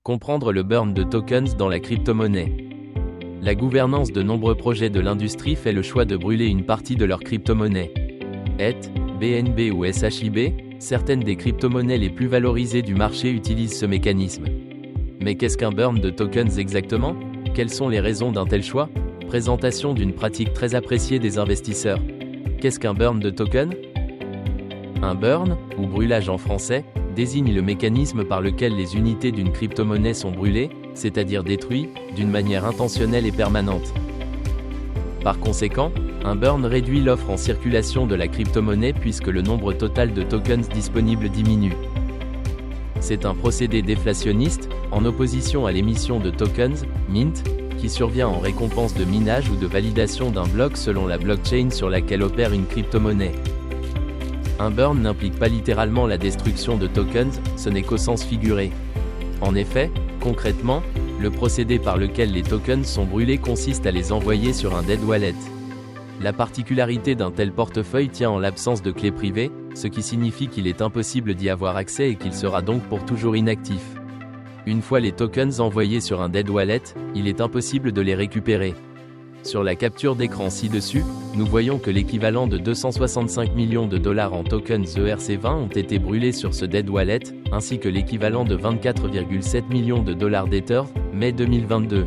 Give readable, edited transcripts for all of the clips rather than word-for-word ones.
Comprendre le burn de tokens dans la crypto-monnaie. La gouvernance de nombreux projets de l'industrie fait le choix de brûler une partie de leur crypto-monnaie. ETH, BNB ou SHIB, certaines des crypto-monnaies les plus valorisées du marché utilisent ce mécanisme. Mais qu'est-ce qu'un burn de tokens exactement? Quelles sont les raisons d'un tel choix? Présentation d'une pratique très appréciée des investisseurs. Qu'est-ce qu'un burn de token? Un burn, ou brûlage en français, désigne le mécanisme par lequel les unités d'une crypto-monnaie sont brûlées, c'est-à-dire détruites, d'une manière intentionnelle et permanente. Par conséquent, un burn réduit l'offre en circulation de la crypto-monnaie puisque le nombre total de tokens disponibles diminue. C'est un procédé déflationniste, en opposition à l'émission de tokens, mint, qui survient en récompense de minage ou de validation d'un bloc selon la blockchain sur laquelle opère une crypto-monnaie. Un burn n'implique pas littéralement la destruction de tokens, ce n'est qu'au sens figuré. En effet, concrètement, le procédé par lequel les tokens sont brûlés consiste à les envoyer sur un dead wallet. La particularité d'un tel portefeuille tient en l'absence de clé privée, ce qui signifie qu'il est impossible d'y avoir accès et qu'il sera donc pour toujours inactif. Une fois les tokens envoyés sur un dead wallet, il est impossible de les récupérer. Sur la capture d'écran ci-dessus, nous voyons que l'équivalent de 265 millions de dollars en tokens ERC20 ont été brûlés sur ce dead wallet, ainsi que l'équivalent de 24,7 millions de dollars d'Ether, mai 2022.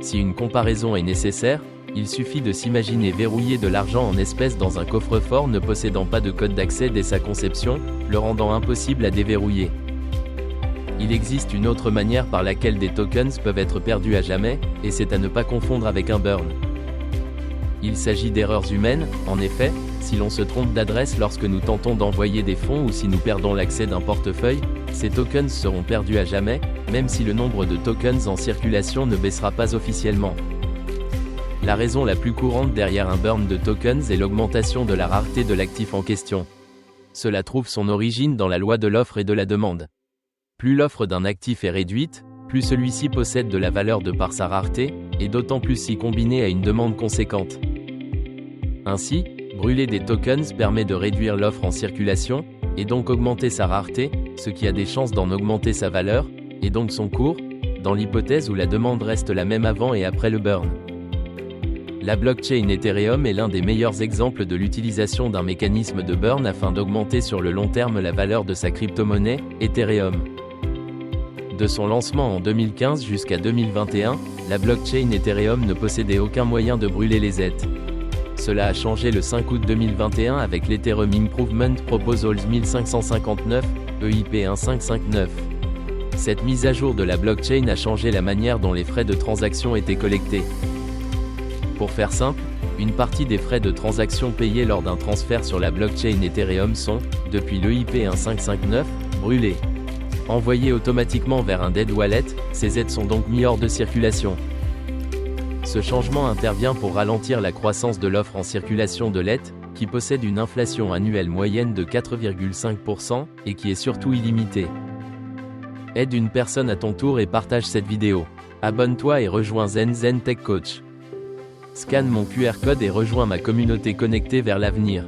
Si une comparaison est nécessaire, il suffit de s'imaginer verrouiller de l'argent en espèces dans un coffre-fort ne possédant pas de code d'accès dès sa conception, le rendant impossible à déverrouiller. Il existe une autre manière par laquelle des tokens peuvent être perdus à jamais, et c'est à ne pas confondre avec un burn. Il s'agit d'erreurs humaines, en effet, si l'on se trompe d'adresse lorsque nous tentons d'envoyer des fonds ou si nous perdons l'accès d'un portefeuille, ces tokens seront perdus à jamais, même si le nombre de tokens en circulation ne baissera pas officiellement. La raison la plus courante derrière un burn de tokens est l'augmentation de la rareté de l'actif en question. Cela trouve son origine dans la loi de l'offre et de la demande. Plus l'offre d'un actif est réduite, plus celui-ci possède de la valeur de par sa rareté, et d'autant plus si combiné à une demande conséquente. Ainsi, brûler des tokens permet de réduire l'offre en circulation, et donc augmenter sa rareté, ce qui a des chances d'en augmenter sa valeur, et donc son cours, dans l'hypothèse où la demande reste la même avant et après le burn. La blockchain Ethereum est l'un des meilleurs exemples de l'utilisation d'un mécanisme de burn afin d'augmenter sur le long terme la valeur de sa crypto-monnaie, Ethereum. De son lancement en 2015 jusqu'à 2021, la blockchain Ethereum ne possédait aucun moyen de brûler les ETH. Cela a changé le 5 août 2021 avec l'Ethereum Improvement Proposals 1559, EIP 1559. Cette mise à jour de la blockchain a changé la manière dont les frais de transaction étaient collectés. Pour faire simple, une partie des frais de transaction payés lors d'un transfert sur la blockchain Ethereum sont, depuis l'EIP 1559, brûlés. Envoyés automatiquement vers un dead wallet, ces ETH sont donc mis hors de circulation. Ce changement intervient pour ralentir la croissance de l'offre en circulation de l'ETH, qui possède une inflation annuelle moyenne de 4,5% et qui est surtout illimitée. Aide une personne à ton tour et partage cette vidéo. Abonne-toi et rejoins Zen Tech Coach. Scanne mon QR code et rejoins ma communauté connectée vers l'avenir.